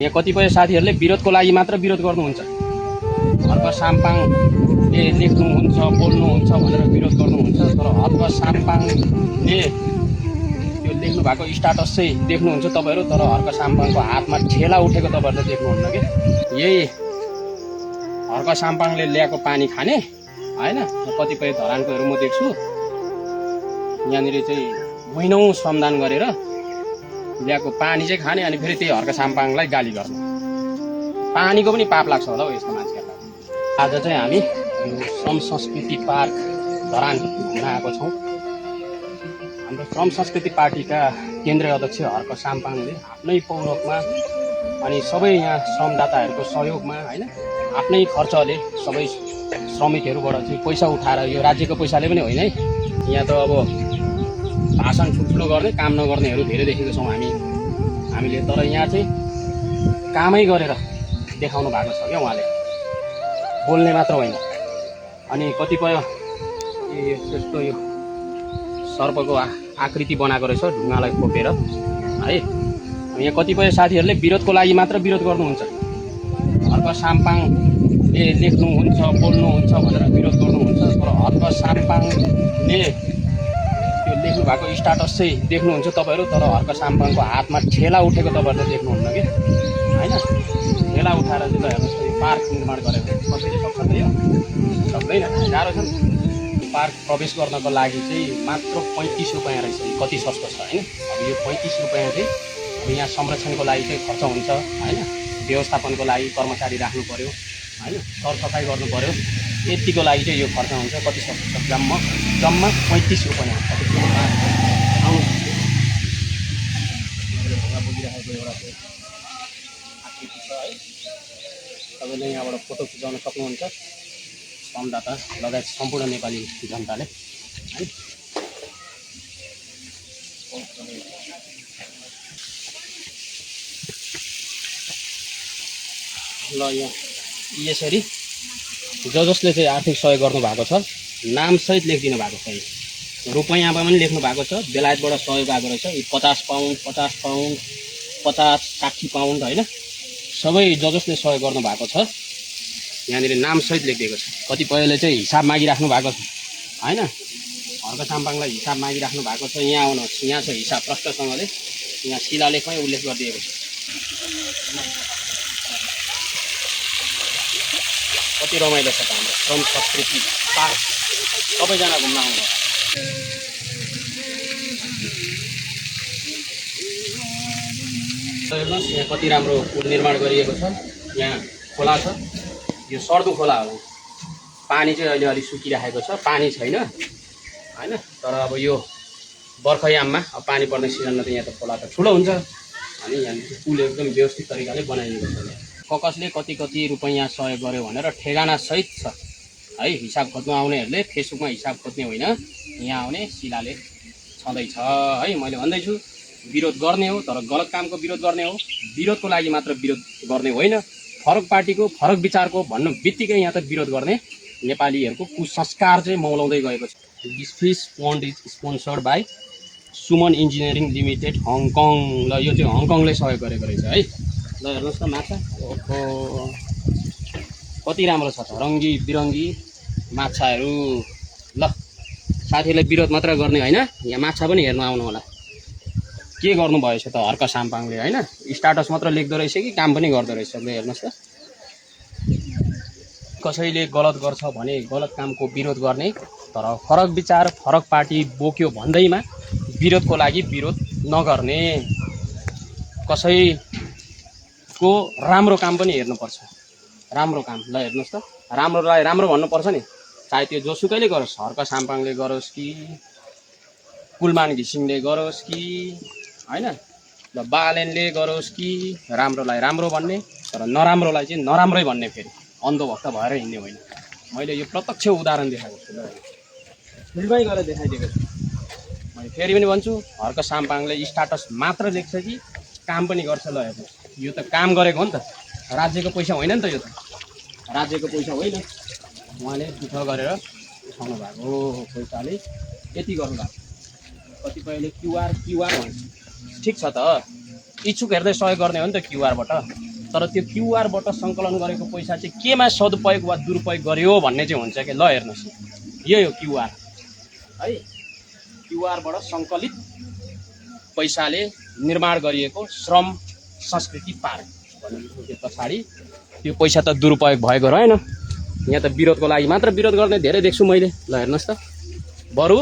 यहाँ कतिपय साथीहरूले विरोधको लागि मात्र विरोध गर्नुहुन्छ। हर्क साम्पाङले लेख्नुहुन्छ बोल्नुहुन्छ भनेर विरोध गर्नुहुन्छ। तर हर्क साम्पाङले त्यो लेख्नु भएको स्टाटस चाहिँ देख्नुहुन्छ तपाईँहरू। तर हर्क साम्पाङको हातमा ठेला उठेको तपाईँहरूले देख्नुहुन्न कि यही हर्क साम्पाङले ल्याएको पानी खाने होइन। कतिपय धरानकोहरू म देख्छु यहाँनिर चाहिँ महिनौँ श्रमदान गरेर ल्याएको पानी चाहिँ खाने अनि फेरि त्यही हर्क साम्पाङलाई गाली गर्ने। पानीको पनि पाप लाग्छ होला हौ यस्तो मान्छेहरूलाई। आज चाहिँ हामी श्रम संस्कृति पार्क धरान घुम्न आएको छौँ। हाम्रो श्रम संस्कृति पार्टीका केन्द्रीय अध्यक्ष हर्क साम्पाङले आफ्नै पौरखमा अनि सबै यहाँ श्रमदाताहरूको सहयोगमा होइन आफ्नै खर्चले सबै श्रमिकहरूबाट चाहिँ पैसा उठाएर, यो राज्यको पैसाले पनि होइन है। यहाँ त अब भाषण ठुल्ठुलो गर्ने काम नगर्नेहरू धेरै देखेको छौँ हामीले। तर यहाँ चाहिँ कामै गरेर देखाउनु भएको छ क्या उहाँले, बोल्ने मात्र होइन। अनि कतिपय यस्तो यो सर्पको आकृति बनाएको रहेछ ढुङ्गालाई खोपेर है। यहाँ कतिपय साथीहरूले विरोधको लागि मात्र विरोध गर्नुहुन्छ। हर्क साम्पाङले लेख्नुहुन्छ बोल्नुहुन्छ भनेर विरोध गर्नुहुन्छ। तर हर्क साम्पाङले त्यो लेख्नु भएको स्टाटस चाहिँ देख्नुहुन्छ तपाईँहरू। तर हर्क साम्पाङको हातमा ठेला उठेको तपाईँहरूले देख्नुहुन्न कि होइन। ठेला उठाएर चाहिँ हेर्नुहोस् यो पार्क निर्माण गरेको कसैले सक्छ त यो सक्दैन, गाह्रो छ। पार्क प्रवेश गर्नको लागि चाहिँ मात्र 35 रुपियाँ रहेछ। कति सस्तो छ होइन। अब यो 35 रुपियाँ चाहिँ अब यहाँ संरक्षणको लागि चाहिँ खर्च हुन्छ होइन। व्यवस्थापनको लागि कर्मचारी राख्नु पऱ्यो होइन, सरसफाइ गर्नु पऱ्यो, यतिको लागि चाहिँ यो खर्च हुन्छ। कति सस्तो छ जम्मा 35 रुपियाँ। ढुङ्गा बोकिरहेको एउटा आकृति छ है। तपाईँले यहाँबाट फोटो खिचाउन सक्नुहुन्छ श्रमदाता लगायत सम्पूर्ण नेपाली जनताले है। ल यहाँ यसरी जसले चाहिँ आर्थिक सहयोग गर्नु भएको छ नामसहित लेखिदिनु भएको छ। रुपैयाँमा पनि लेख्नु भएको छ। बेलायतबाट सहयोग आएको रहेछ। 50 पाउन्ड 60 पाउन्ड होइन। सबै जसले सहयोग गर्नु भएको छ यहाँनिर नामसहित लेखिदिएको छ। कतिपयले चाहिँ हिसाब मागिराख्नु भएको छ होइन। हर्क साम्पाङलाई हिसाब मागिराख्नु भएको छ। यहाँ आउनुहोस्, यहाँ छ हिसाब प्रष्टसँगले यहाँ शिलालेखमै उल्लेख गरिदिएको छ। कति रमाइलो छ त हाम्रो श्रम संस्कृति पार्क। सबैजना घुम्न आउनु। हेर्नुहोस् यहाँ कति राम्रो पुल निर्माण गरिएको छ। यहाँ खोला छ, यो सर्दु खोला हो। पानी चाहिँ अहिले अलिक सुकिरहेको छ, पानी छैन होइन। तर अब यो बर्खायाममा अब पानी पर्ने सिजनमा त यहाँ त खोला त ठुलो हुन्छ। अनि यहाँ पुल एकदम व्यवस्थित तरिकाले बनाइएको छ। कसले कति रुपैयाँ सहयोग गर्यो भनेर ठेगाना सहित छ है। हिसाब खोज्नु आउनेहरूले फेसबुकमा हिसाब खोज्ने होइन, यहाँ आउने शिलालेख छँदैछ है। मैले भन्दैछु विरोध गर्ने हो तर गलत कामको विरोध गर्ने हो। विरोधको लागि मात्र विरोध गर्ने होइन। फरक पार्टीको फरक विचारको भन्नु बित्तिकै यहाँ त विरोध गर्ने नेपालीहरूको कुसंस्कार चाहिँ मौलाउँदै गएको छ। This fish pond is sponsored by Suman engineering limited Hong Kong. ल यो चाहिँ हङकङले सहयोग गरेको रहेछ है। ल हेर्नुहोस् त माछा, ओहो कति राम्रो छ त रङ्गी बिरङ्गी माछाहरू। ल साथीहरूले विरोध मात्र गर्ने होइन, यहाँ माछा पनि हेर्नु आउनु होला। के गर्नुभएछ त हर्क साम्पाङले होइन। स्टाटस मात्र लेख्दो रहेछ कि काम पनि गर्दो रहेछ। ल हेर्नुहोस् त कसैले गलत गर्छ भने गलत कामको विरोध गर्ने तर फरक विचार फरक पार्टी बोक्यो भन्दैमा विरोधको लागि विरोध नगर्ने। कसैको राम्रो काम पनि हेर्नुपर्छ। राम्रो काम ल हेर्नुहोस् त राम्रोलाई राम्रो भन्नुपर्छ नि। चाहे त्यो जोसुकैले गरोस्, हर्क साम्पाङले गरोस् कि कुलमान घिसिङले गरोस् कि होइन, ल बालेनले गरोस् कि राम्रोलाई राम्रो भन्ने तर नराम्रोलाई चाहिँ नराम्रै भन्ने। फेरि अन्धभक्त भएर हिँड्ने होइन। मैले यो प्रत्यक्ष उदाहरण देखाएको छु। ल फिल्डमै गएर देखाइदिएको छु। मैले फेरि पनि भन्छु हर्क साम्पाङले स्टाटस मात्र लेख्छ कि काम पनि गर्छ। ल हेर्नुहोस् यो त काम गरेको हो नि त, राज्यको पैसा होइन नि त। यो त राज्यको पैसा होइन, उहाँले दुःख गरेर उठाउनु भएको पैसाले यति गर्नुभएको। कतिपयले क्युआर भन्छ, ठिक छ त, इच्छुक हेर्दै सहयोग गर्ने हो नि त क्युआरबाट। तर त्यो क्युआरबाट सङ्कलन गरेको पैसा चाहिँ केमा सदुपयोग वा दुरुपयोग गर्यो भन्ने चाहिँ हुन्छ कि ल हेर्नुहोस् यही हो क्युआर है। क्युआरबाट सङ्कलित पैसाले निर्माण गरिएको श्रम संस्कृति पार्क भन्ने पछाडि त्यो पैसा त दुरुपयोग भएको रहेन। यहाँ त विरोधको लागि मात्र विरोध गर्ने धेरै देख्छु मैले। ल हेर्नुहोस् त, बरु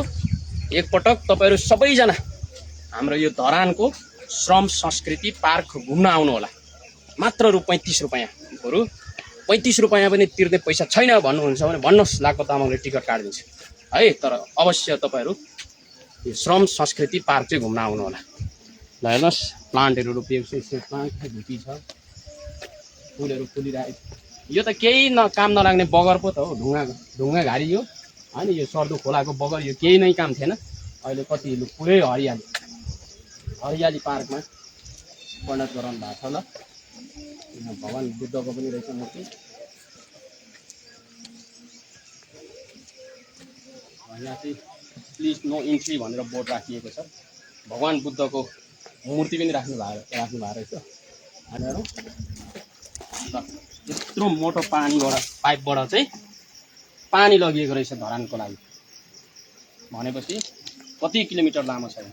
एकपटक तपाईँहरू सबैजना हाम्रो यो धरानको श्रम संस्कृति पार्क घुम्न आउनु होला। मात्र रु 35 रुपियाँ। बरु 35 रुपियाँ पनि तिर्ने पैसा छैन भन्नुहुन्छ भने भन्नुहोस्, लाखो तामाङले टिकट काटिदिन्छ है। तर अवश्य तपाईँहरू यो श्रम संस्कृति पार्क चाहिँ घुम्न आउनु होला। ल हेर्नुहोस्, प्लान्टहरू रोपिएको छ, स्टेट प्लान्ट धुपी छ, फुलहरू फुलिरहेको। यो त केही काम नलाग्ने बगर पो त हो, ढुङ्गा घारी यो होइन। यो सर्दो खोलाको बगर, यो केही नै काम थिएन। अहिले कति पुरै हरियाली पार्कमा परिणत गराउनु भएको छ। ल यहाँ भगवान् बुद्धको पनि रहेछ मूर्ति। यहाँ चाहिँ प्लिज नो इन्ट्री भनेर बोर्ड राखिएको छ। भगवान् बुद्धको मूर्ति पनि राख्नु भएको रहेछ। अनि यत्रो मोटो पाइपबाट चाहिँ पानी लगिएको रहेछ धरानको लागि। भनेपछि कति किलोमिटर लामो छ,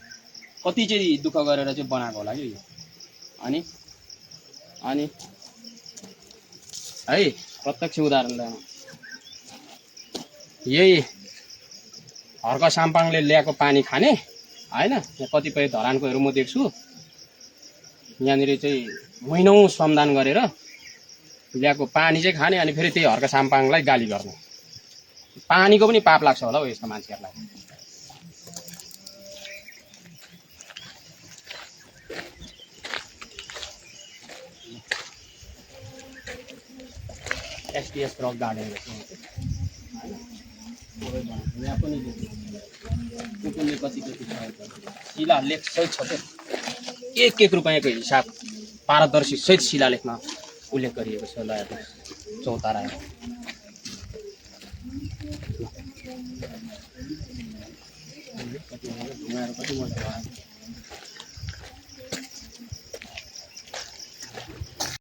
कति चाहिँ दुःख गरेर चाहिँ बनाएको होला कि यो। अनि है प्रत्यक्ष उदाहरण ल्याउनु, यही हर्क साम्पाङले ल्याएको पानी खाने होइन। यहाँ कतिपय धरानकोहरू म देख्छु, यहाँनिर चाहिँ महिनौँ श्रमदान गरेर ल्याएको पानी चाहिँ खाने, अनि फेरि त्यही हर्क साम्पाङलाई गाली गर्ने। पानीको पनि पाप लाग्छ होला हौ यस्तो मान्छेहरूलाई। एसटीएस रक गार्डन यहाँ पनि कुकुरले कति शिलालेख सहित छ क्या, एक रुपियाँको हिसाब पारदर्शी सहित शिलालेखमा उल्लेख गरिएको छ। ल चौतारा ढुङ्गाहरू कति